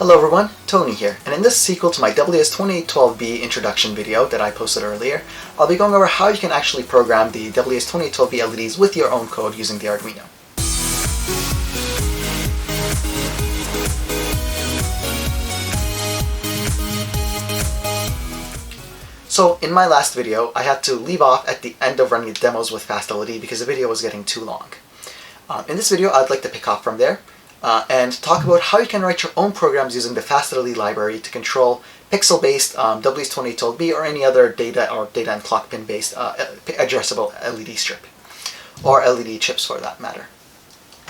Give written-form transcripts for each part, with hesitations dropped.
Hello everyone, Tony here, and in this sequel to my WS2812B introduction video that I posted earlier, I'll be going over how you can actually program the WS2812B LEDs with your own code using the Arduino. So in my last video, I had to leave off at the end of running the demos with fastled.h because the video was getting too long. In this video, I'd like to pick up from there and talk about how you can write your own programs using the fastled.h library to control pixel-based WS2812B or any other data and clock pin-based addressable LED strip, or LED chips for that matter.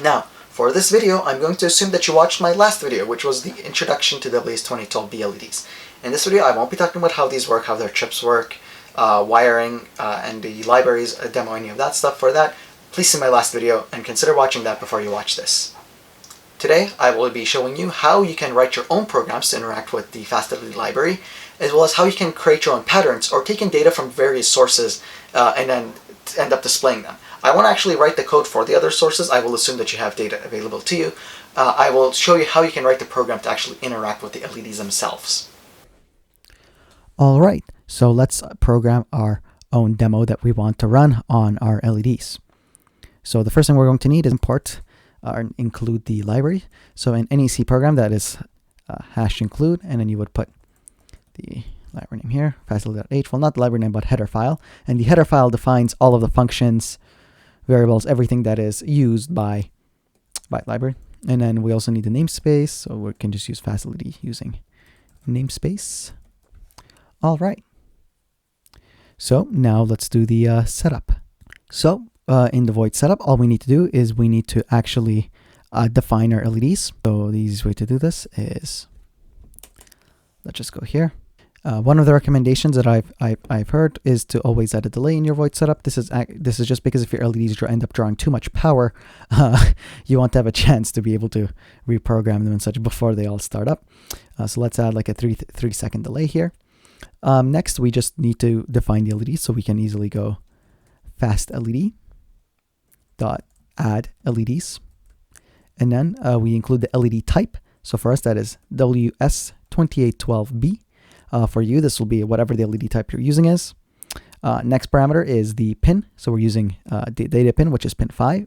Now, for this video, I'm going to assume that you watched my last video, which was the introduction to WS2812B LEDs. In this video, I won't be talking about how these work, how their chips work, wiring, and the libraries, demo any of that stuff. For that, please see my last video and consider watching that before you watch this. Today, I will be showing you how you can write your own programs to interact with the fastled.h library, as well as how you can create your own patterns or take in data from various sources and then end up displaying them. I won't actually write the code for the other sources. I will assume that you have data available to you. I will show you how you can write the program to actually interact with the LEDs themselves. All right, so let's program our own demo that we want to run on our LEDs. So the first thing we're going to need is import or include the library. So in any C program, that is hash include, and then you would put the library name here, fastled.h, well, not the library name, but header file. And the header file defines all of the functions, variables, everything that is used by library. And then we also need the namespace, so we can just use fastled.h using namespace. All right. So now let's do the setup. So in the void setup, all we need to do is we need to actually define our LEDs. So the easiest way to do this is, let's just go here. One of the recommendations that I've heard is to always add a delay in your void setup. This is just because if your LEDs end up drawing too much power, you want to have a chance to be able to reprogram them and such before they all start up. So let's add like a 3-second delay here. Next, we just need to define the LED, so we can easily go fastled.add LEDs, and then we include the LED type. So for us, that is WS2812B. For you, this will be whatever the LED type you're using is. Next parameter is the pin. So we're using the data pin, which is pin 5.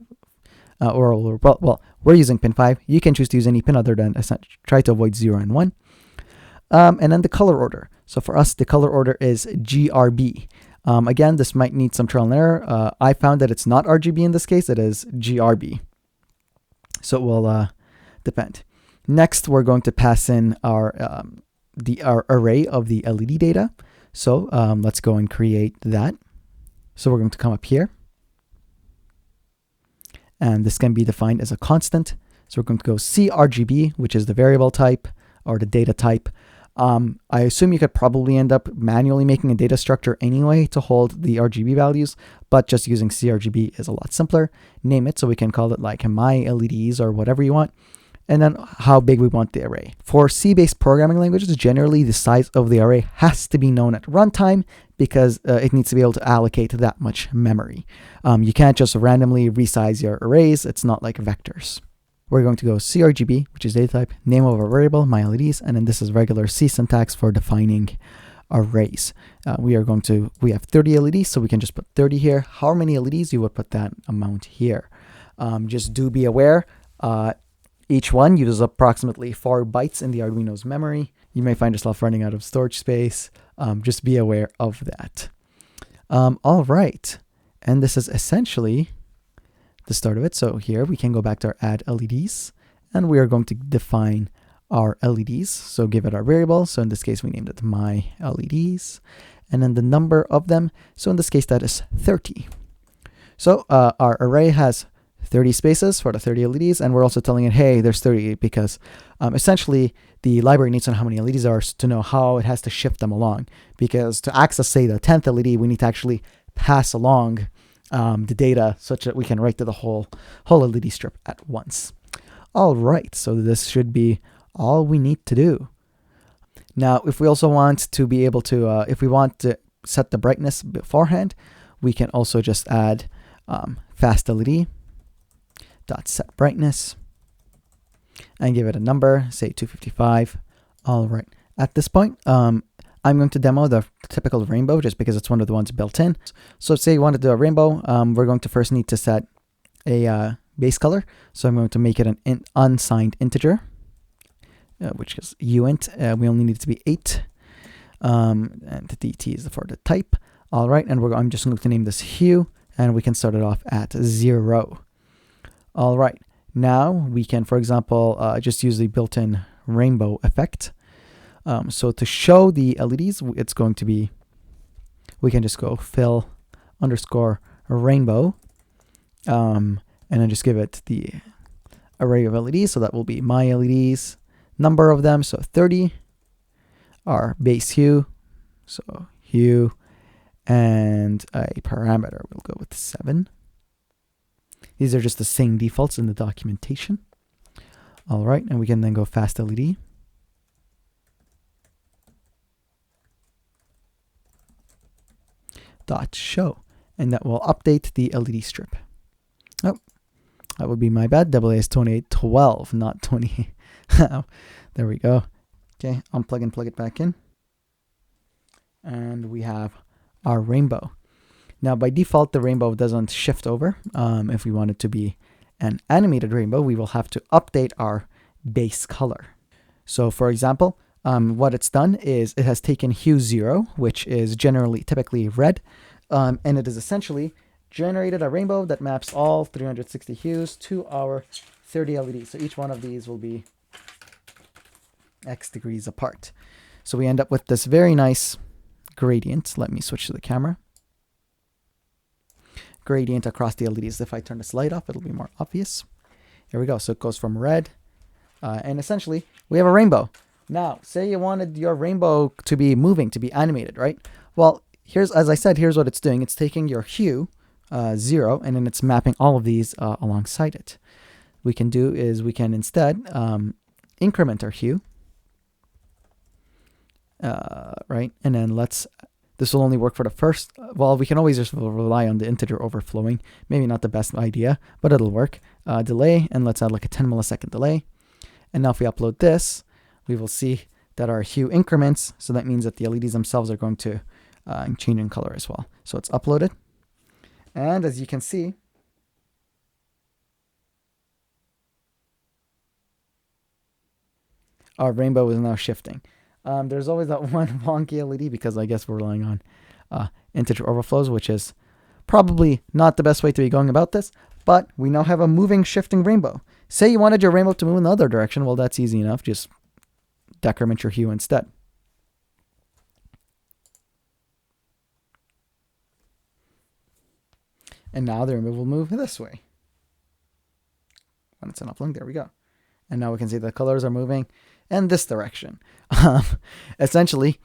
Well, we're using pin 5. You can choose to use any pin other than try to avoid 0 and 1. And then the color order. So for us, the color order is GRB. Again, this might need some trial and error. I found that it's not RGB in this case, it is GRB. So it will depend. Next, we're going to pass in our array of the LED data. So let's go and create that. So we're going to come up here. And this can be defined as a constant. So we're going to go CRGB, which is the variable type or the data type. I assume you could probably end up manually making a data structure anyway to hold the RGB values, but just using CRGB is a lot simpler. Name it, so we can call it like my LEDs or whatever you want. And then how big we want the array. For C-based programming languages, generally the size of the array has to be known at runtime because it needs to be able to allocate that much memory. You can't just randomly resize your arrays. It's not like vectors. We're going to go CRGB, which is data type, name of a variable, my LEDs, and then this is regular C syntax for defining arrays. We have 30 LEDs, so we can just put 30 here. How many LEDs? You would put that amount here. Just do be aware, each one uses approximately 4 bytes in the Arduino's memory. You may find yourself running out of storage space. Just be aware of that. All right, and this is essentially the start of it. So here we can go back to our add LEDs, and we are going to define our LEDs. So give it our variable. So in this case, we named it my LEDs, and then the number of them. So in this case, that is 30. So our array has 30 spaces for the 30 LEDs, and we're also telling it, hey, there's 30 because essentially the library needs to know how many LEDs are to know how it has to shift them along. Because to access, say, the 10th LED, we need to actually pass along the data such that we can write to the whole LED strip at once. All right, so this should be all we need to do. Now, if we also want to be able to, if we want to set the brightness beforehand, we can also just add fastled.set brightness. and give it a number, say 255. All right. At this point, I'm going to demo the typical rainbow just because it's one of the ones built in. So say you want to do a rainbow, we're going to first need to set a base color. So I'm going to make it an unsigned integer, which is uint. We only need it to be 8. And the dt is for the type. All right, and I'm just going to name this hue, and we can start it off at 0. All right, now we can, for example, just use the built-in rainbow effect. So to show the LEDs, it's going to be, we can just go fill underscore rainbow, and then just give it the array of LEDs. So that will be my LEDs, number of them, so 30, our base hue, so hue, and a parameter, we'll go with 7. These are just the same defaults in the documentation. All right, and we can then go fast LED. Dot show, and that will update the LED strip. Oh, that would be my bad. WS2812, not 20. There we go. Okay, unplug and plug it back in. And we have our rainbow. Now, by default, the rainbow doesn't shift over. If we want it to be an animated rainbow, we will have to update our base color. So, for example, what it's done is it has taken hue 0, which is typically red, and it is essentially generated a rainbow that maps all 360 hues to our 30 LEDs. So each one of these will be X degrees apart. So we end up with this very nice gradient. Let me switch to the camera. Gradient across the LEDs. If I turn this light off, it'll be more obvious. Here we go. So it goes from red, and essentially we have a rainbow. Now, say you wanted your rainbow to be moving, to be animated, right? Well, as I said, here's what it's doing. It's taking your hue 0, and then it's mapping all of these alongside it. We can do is we can instead increment our hue, right? And then this will only work for the first. Well, we can always just rely on the integer overflowing. Maybe not the best idea, but it'll work. Delay, and let's add like a 10 millisecond delay. And now if we upload this, we will see that our hue increments. So that means that the LEDs themselves are going to change in color as well. So it's uploaded. And as you can see, our rainbow is now shifting. There's always that one wonky LED because I guess we're relying on integer overflows, which is probably not the best way to be going about this, but we now have a moving, shifting rainbow. Say you wanted your rainbow to move in the other direction. Well, that's easy enough. Just decrement your hue instead. And now the rainbow will move this way. When it's in upload, there we go. And now we can see the colors are moving in this direction. Essentially,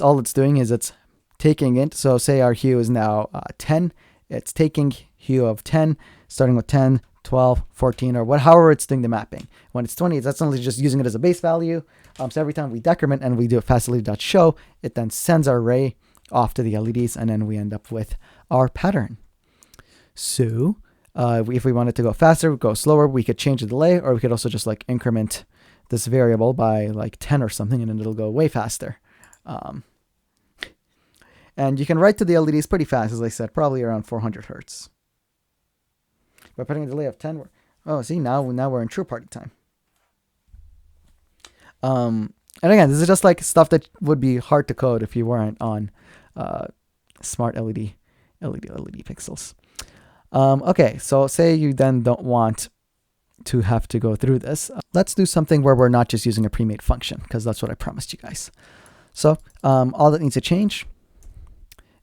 all it's doing is it's taking it. So say our hue is now 10. It's taking hue of 10, starting with 10, 12, 14, or however it's doing the mapping. When it's 20, it's essentially just using it as a base value. So every time we decrement and we do a fastled.h, it then sends our array off to the LEDs, and then we end up with our pattern. So if we wanted to go faster, go slower, we could change the delay, or we could also just like increment this variable by like 10 or something, and then it'll go way faster. And you can write to the LEDs pretty fast, as I said, probably around 400 hertz. By putting a delay of 10, now we're in true party time. And again, this is just like stuff that would be hard to code if you weren't on smart LED pixels. Okay, so say you then don't want to have to go through this. Let's do something where we're not just using a pre-made function, because that's what I promised you guys. So all that needs to change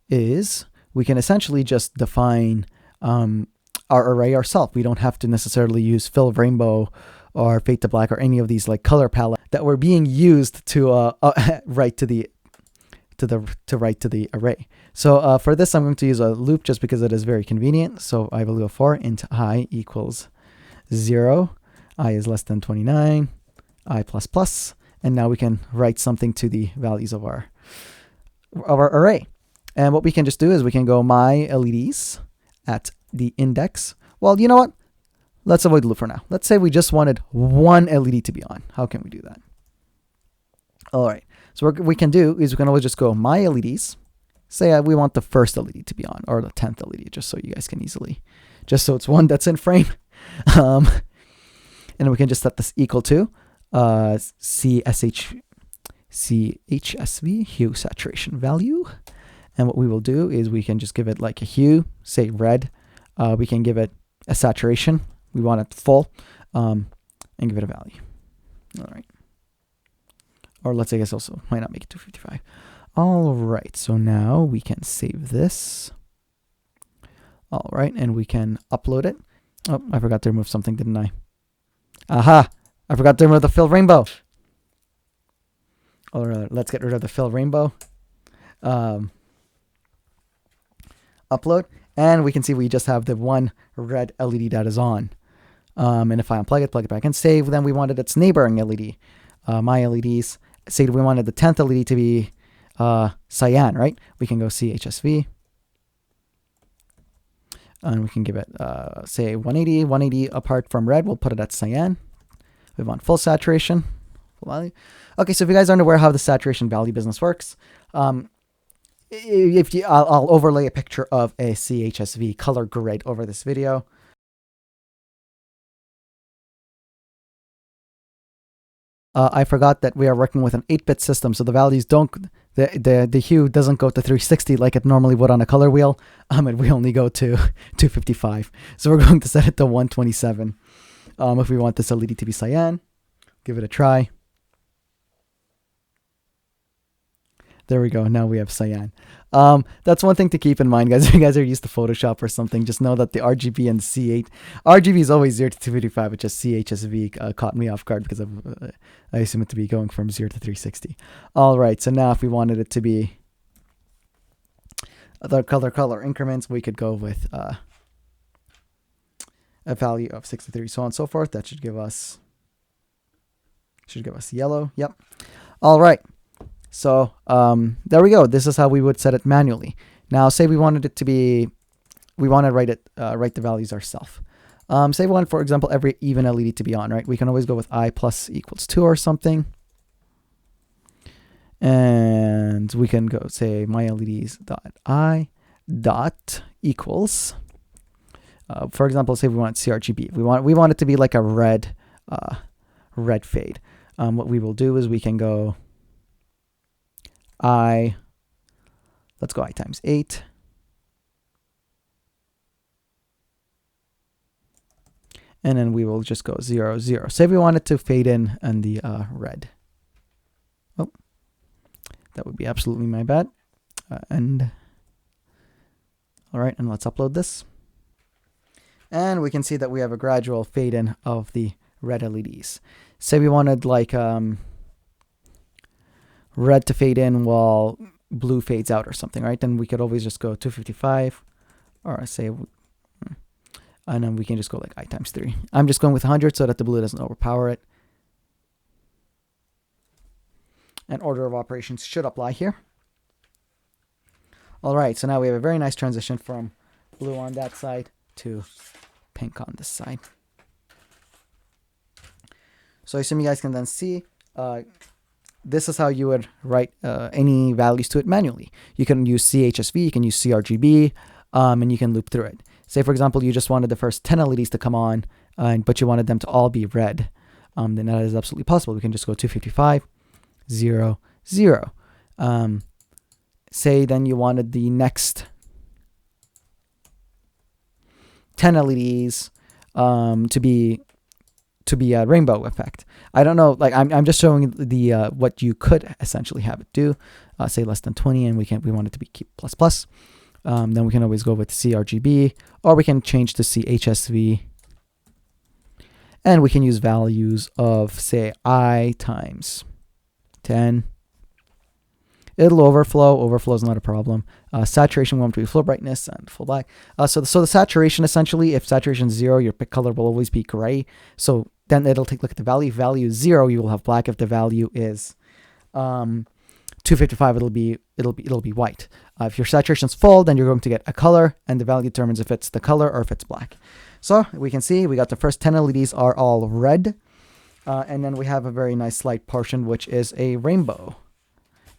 is we can essentially just define our array ourselves. We don't have to necessarily use fill rainbow or fade to black or any of these like color palette that were being used to write to the array. So for this, I'm going to use a loop just because it is very convenient. So I will go for int I equals 0, I is less than 29, I plus plus, and now we can write something to the values of our array. And what we can just do is we can go my LEDs at the index. Well, you know what? let's avoid the loop for now. Let's say we just wanted one LED to be on. How can we do that? All right. So what we can do is we can always just go my LEDs. Say we want the first LED to be on, or the 10th LED, just so you guys can easily, just so it's one that's in frame. And we can just set this equal to CHSV, hue saturation value. And what we will do is we can just give it like a hue, say red. We can give it a saturation. We want it full, and give it a value. All right. Or let's say I guess also might not make it 255. All right. So now we can save this. All right. And we can upload it. Oh, I forgot to remove something, didn't I? Aha. I forgot to remove the fill rainbow. All right. Let's get rid of the fill rainbow. Upload. And we can see we just have the one red LED that is on. And if I unplug it, plug it back and save, then we wanted its neighboring LED. My LEDs. Say we wanted the 10th LED to be cyan, right? We can go CHSV. And we can give it, say, 180 apart from red. We'll put it at cyan. We want full saturation. Full value. Okay, so if you guys aren't aware how the saturation value business works, I'll overlay a picture of a CHSV color grid over this video. I forgot that we are working with an 8-bit system, so the values don't, the hue doesn't go to 360 like it normally would on a color wheel, and we only go to 255. So we're going to set it to 127. If we want this LED to be cyan, give it a try. There we go. Now we have cyan. That's one thing to keep in mind, guys. If you guys are used to Photoshop or something, just know that the RGB and C8, RGB is always 0 to 255, which just CHSV caught me off guard because I assume it to be going from 0 to 360. All right. So now if we wanted it to be the color increments, we could go with a value of 63, so on and so forth. That should give us yellow. Yep. All right. So there we go. This is how we would set it manually. Now, say we wanted it to be, we want to write the values ourselves. Say we want, for example, every even LED to be on, right? We can always go with I plus equals 2 or something. And we can go say my LEDs dot I dot equals. For example, say we want CRGB. We want it to be like a red fade. What we will do is we can go let's go I times 8. And then we will just go 0, 0. Say we want it to fade in the red. Oh, that would be absolutely my bad. All right, and let's upload this. And we can see that we have a gradual fade in of the red LEDs. Say we wanted like red to fade in while blue fades out or something, right? Then we could always just go 255 or say, and then we can just go like I times 3. I'm just going with 100 so that the blue doesn't overpower it. And order of operations should apply here. All right, so now we have a very nice transition from blue on that side to pink on this side. So I assume you guys can then see this is how you would write any values to it manually. You can use CHSV, you can use CRGB, and you can loop through it. Say, for example, you just wanted the first 10 LEDs to come on, but you wanted them to all be red. Then that is absolutely possible. We can just go 255, 0, 0. Say then you wanted the next 10 LEDs to be a rainbow effect. I don't know, like I'm just showing the what you could essentially have it do. Say less than 20, and we want it to be keep plus plus. Then we can always go with CRGB, or we can change to CHSV, and we can use values of say I times 10. It'll overflow. Overflow is not a problem. Saturation we want to be full brightness and full black. So the saturation, essentially, if saturation is 0, your pick color will always be gray. So then it'll take a look at the value. If value is 0, you will have black. If the value is 255, it'll be white. If your saturation is full, then you're going to get a color, and the value determines if it's the color or if it's black. So we can see we got the first 10 LEDs are all red. And then we have a very nice light portion, which is a rainbow.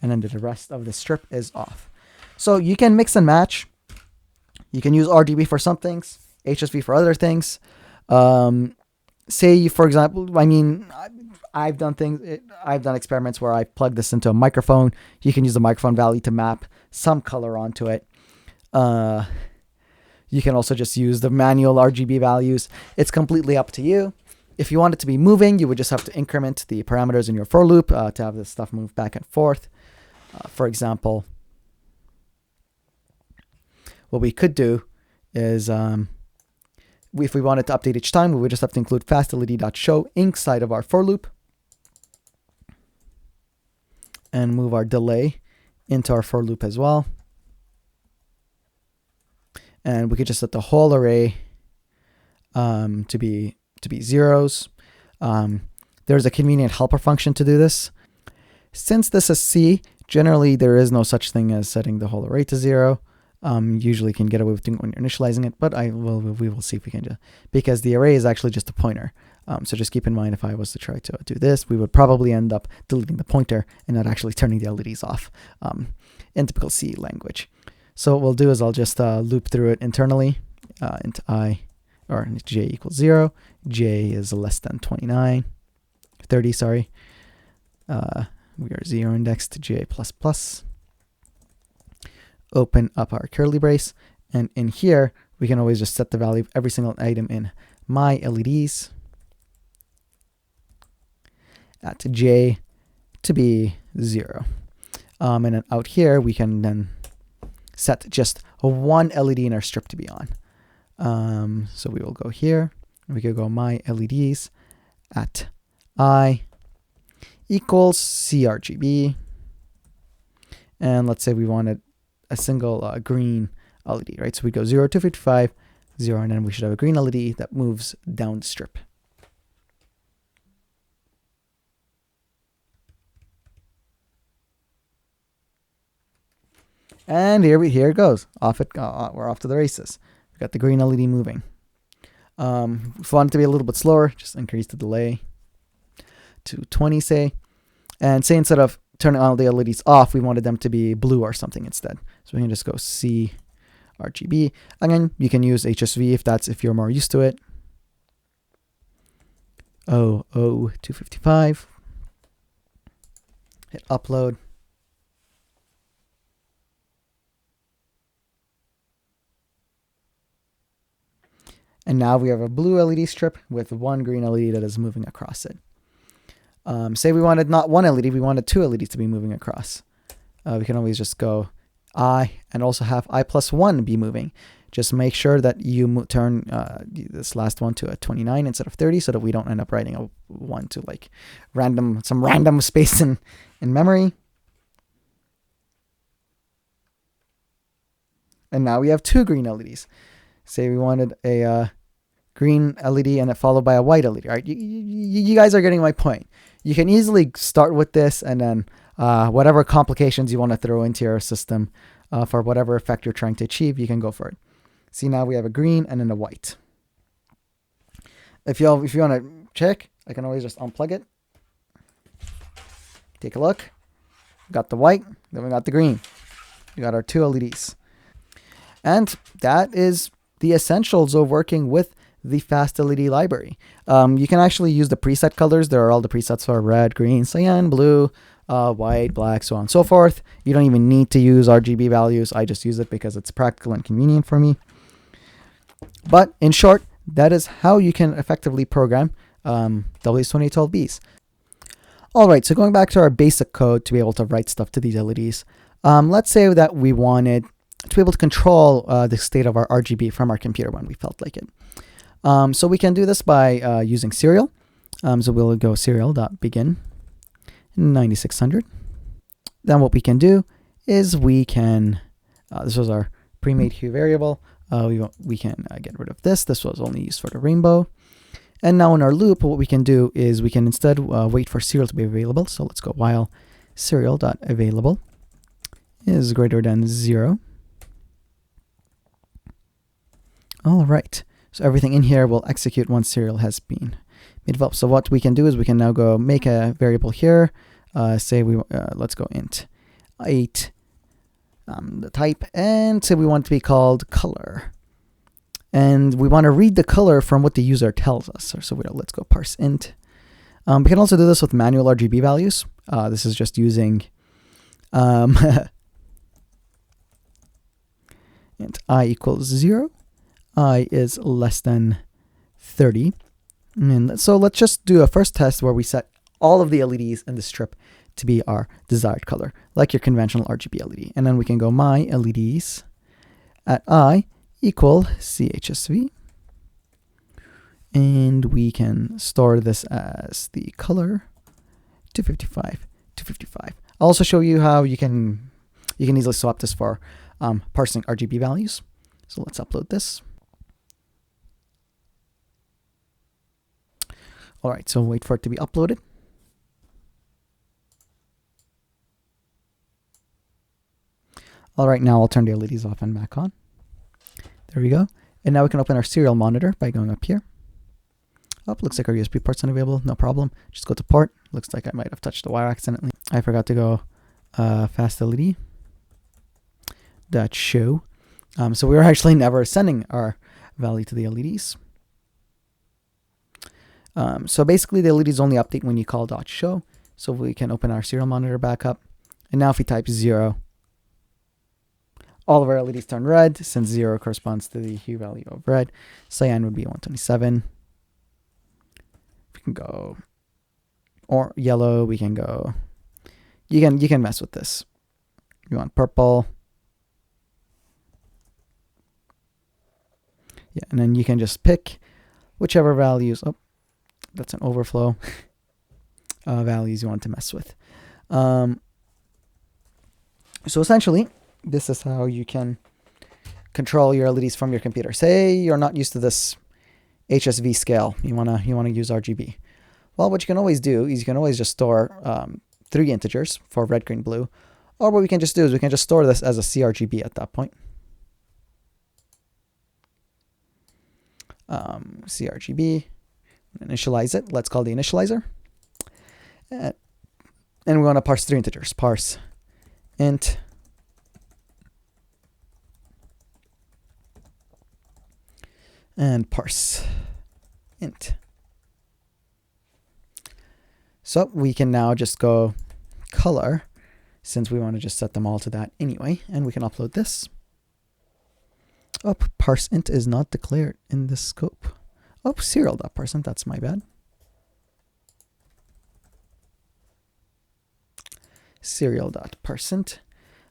And then the rest of the strip is off. So you can mix and match. You can use RGB for some things, HSV for other things. Say, for example, I mean, I've done experiments where I plug this into a microphone. You can use the microphone value to map some color onto it. You can also just use the manual RGB values. It's completely up to you. If you want it to be moving, you would just have to increment the parameters in your for loop to have this stuff move back and forth. For example, what we could do is, if we wanted to update each time, we would just have to include fastled.h inside of our for loop and move our delay into our for loop as well. And we could just set the whole array to be zeros. There's a convenient helper function to do this. Since this is C, generally there is no such thing as setting the whole array to 0. Usually can get away with doing it when you're initializing it, but we will see if we can do, because the array is actually just a pointer. So just keep in mind, if I was to try to do this, we would probably end up deleting the pointer and not actually turning the LEDs off in typical C language. So what we'll do is I'll just loop through it internally into I, or j equals 0. J is less than 30, sorry. We are 0 indexed to j++. Open up our curly brace, and in here we can always just set the value of every single item in my LEDs at j to be 0. And then out here we can then set just one LED in our strip to be on. So we will go here, and we could go my LEDs at I equals CRGB, and let's say we wanted a single green LED, right? So we go 0 to 55, 0, and then we should have a green LED that moves down the strip. And here it goes. We're off to the races. We've got the green LED moving. If we want it to be a little bit slower, just increase the delay to 20, say. And say instead of turning all the LEDs off, we wanted them to be blue or something instead. So we can just go C RGB. Again, you can use HSV if you're more used to it. 255. Hit upload. And now we have a blue LED strip with one green LED that is moving across it. Say we wanted not one LED, we wanted two LEDs to be moving across. We can always just go I and also have I+1 be moving. Just make sure that you turn this last one to a 29 instead of 30, so that we don't end up writing a 1 to like some random space in memory. And now we have two green LEDs. Say we wanted a green LED and it followed by a white LED, right? You guys are getting my point. You can easily start with this, and then whatever complications you want to throw into your system for whatever effect you're trying to achieve, you can go for it. See, now we have a green and then a white. If you want to check, I can always just unplug it. Take a look. Got the white, then we got the green. We got our two LEDs. And that is the essentials of working with the Fast LED library. You can actually use the preset colors. There are all the presets for red, green, cyan, blue, white, black, so on and so forth. You don't even need to use RGB values. I just use it because it's practical and convenient for me. But in short, that is how you can effectively program WS2812Bs. All right, so going back to our basic code to be able to write stuff to these LEDs. Let's say that we wanted to be able to control the state of our RGB from our computer when we felt like it. So we can do this by using serial. So we'll go serial.begin 9600. Then what we can do is we can, this was our pre-made hue variable. We can get rid of this. This was only used for the rainbow. And now in our loop, what we can do is we can instead wait for serial to be available. So let's go while serial.available is greater than 0. All right. So everything in here will execute once serial has been made available. So what we can do is we can now go make a variable here. Say let's go int 8, the type, and say we want it to be called color. And we want to read the color from what the user tells us. So let's go parse int. We can also do this with manual RGB values. This is just using int I equals 0. I is less than 30. And so let's just do a first test where we set all of the LEDs in the strip to be our desired color, like your conventional RGB LED. And then we can go my LEDs at I equal CHSV. And we can store this as the color 255, 255. I'll also show you how you can easily swap this for parsing RGB values. So let's upload this. All right, so wait for it to be uploaded. All right, now I'll turn the LEDs off and back on. There we go. And now we can open our serial monitor by going up here. Oh, looks like our USB port's unavailable. No problem. Just go to port. Looks like I might have touched the wire accidentally. I forgot to go fastled.h. So we were actually never sending our value to the LEDs. So basically the LEDs only update when you call .show. So we can open our serial monitor back up. And now if we type 0, all of our LEDs turn red, since 0 corresponds to the hue value of red. Cyan would be 127. We can go or yellow, we can go, you can mess with this. You want purple. Yeah, and then you can just pick whichever values. Oh, that's an overflow. Values you want to mess with. So essentially, this is how you can control your LEDs from your computer. Say you're not used to this HSV scale. You wanna use RGB. Well, what you can always do is you can always just store 3 integers for red, green, blue. Or what we can just do is we can just store this as a CRGB at that point. CRGB, initialize it. Let's call the initializer. And we want to parse 3 integers. Parse int and parse int. So we can now just go color, since we want to just set them all to that anyway, and we can upload this. Oh, parse int is not declared in this scope. Oh, serial.parseInt, that's my bad. Serial.parseInt.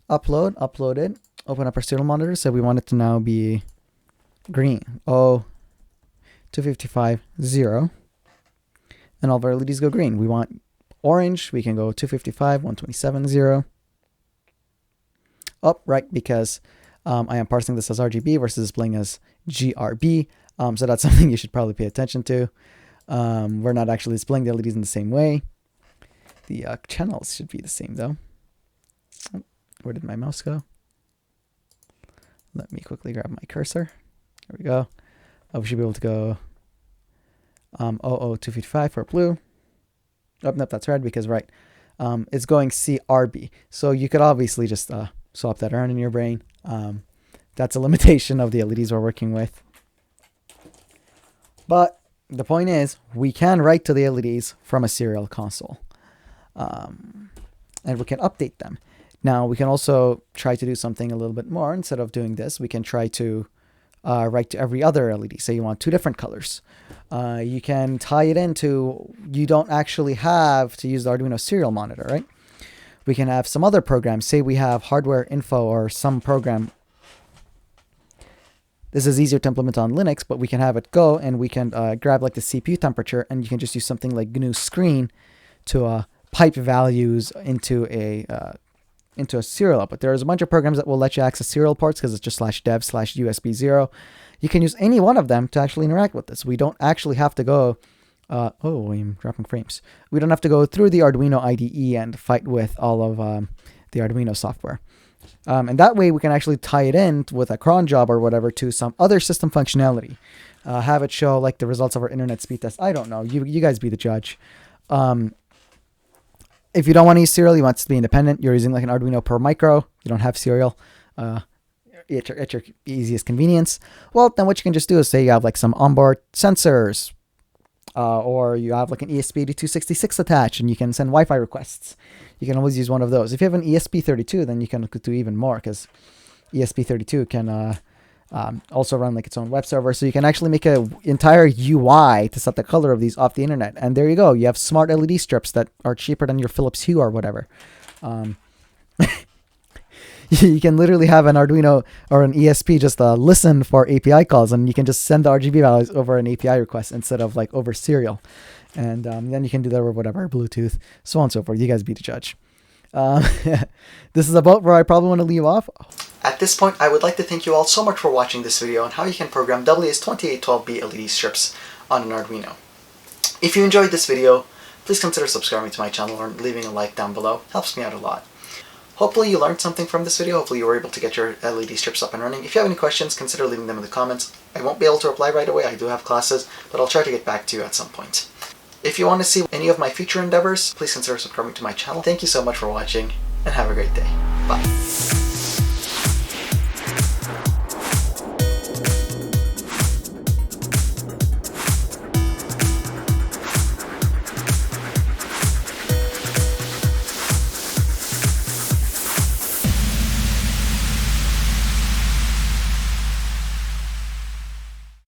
Uploaded. Open up our serial monitor. So we want it to now be green. Oh, 255, 0. And all of our LEDs go green. We want orange. We can go 255, 127, 0. Oh, right, because I am parsing this as RGB versus displaying as GRB. So that's something you should probably pay attention to. We're not actually displaying the LEDs in the same way. The channels should be the same though. Oh, where did my mouse go? Let me quickly grab my cursor. There we go. We should be able to go 255 for blue. Oh, nope, that's red because right. It's going CRB. So you could obviously just swap that around in your brain. That's a limitation of the LEDs we're working with. But the point is, we can write to the LEDs from a serial console. And we can update them. Now, we can also try to do something a little bit more. Instead of doing this, we can try to write to every other LED. Say you want 2 different colors. You can tie it into, you don't actually have to use the Arduino serial monitor, right? We can have some other programs. Say we have hardware info or some program. This is easier to implement on Linux, but we can have it go and we can grab like the CPU temperature, and you can just use something like GNU Screen to pipe values into a serial output. There's a bunch of programs that will let you access serial ports because it's just /dev/USB0. You can use any one of them to actually interact with this. We don't actually have to go, oh, I'm dropping frames. We don't have to go through the Arduino IDE and fight with all of the Arduino software. And that way we can actually tie it in with a cron job or whatever to some other system functionality. have it show like the results of our internet speed test. I don't know. You guys be the judge. If you don't want to use serial, you want it to be independent, you're using like an Arduino per micro, you don't have serial, at your easiest convenience, well, then what you can just do is say you have like some onboard sensors, or you have like an ESP8266 attached and you can send Wi-Fi requests. You can always use one of those. If you have an ESP32, then you can do even more, because ESP32 can also run like its own web server, so you can actually make an entire UI to set the color of these off the internet, and there you go. You have smart LED strips that are cheaper than your Philips Hue or whatever. You can literally have an Arduino or an ESP just listen for API calls, and you can just send the RGB values over an API request instead of like over serial, and then you can do that with whatever, Bluetooth, so on and so forth. You guys be the judge. This is about where I probably want to leave off. At this point, I would like to thank you all so much for watching this video on how you can program WS2812B LED strips on an Arduino. If you enjoyed this video, please consider subscribing to my channel or leaving a like down below. It helps me out a lot. Hopefully you learned something from this video. Hopefully you were able to get your LED strips up and running. If you have any questions, consider leaving them in the comments. I won't be able to reply right away. I do have classes, but I'll try to get back to you at some point. If you want to see any of my future endeavors, please consider subscribing to my channel. Thank you so much for watching, and have a great day. Bye.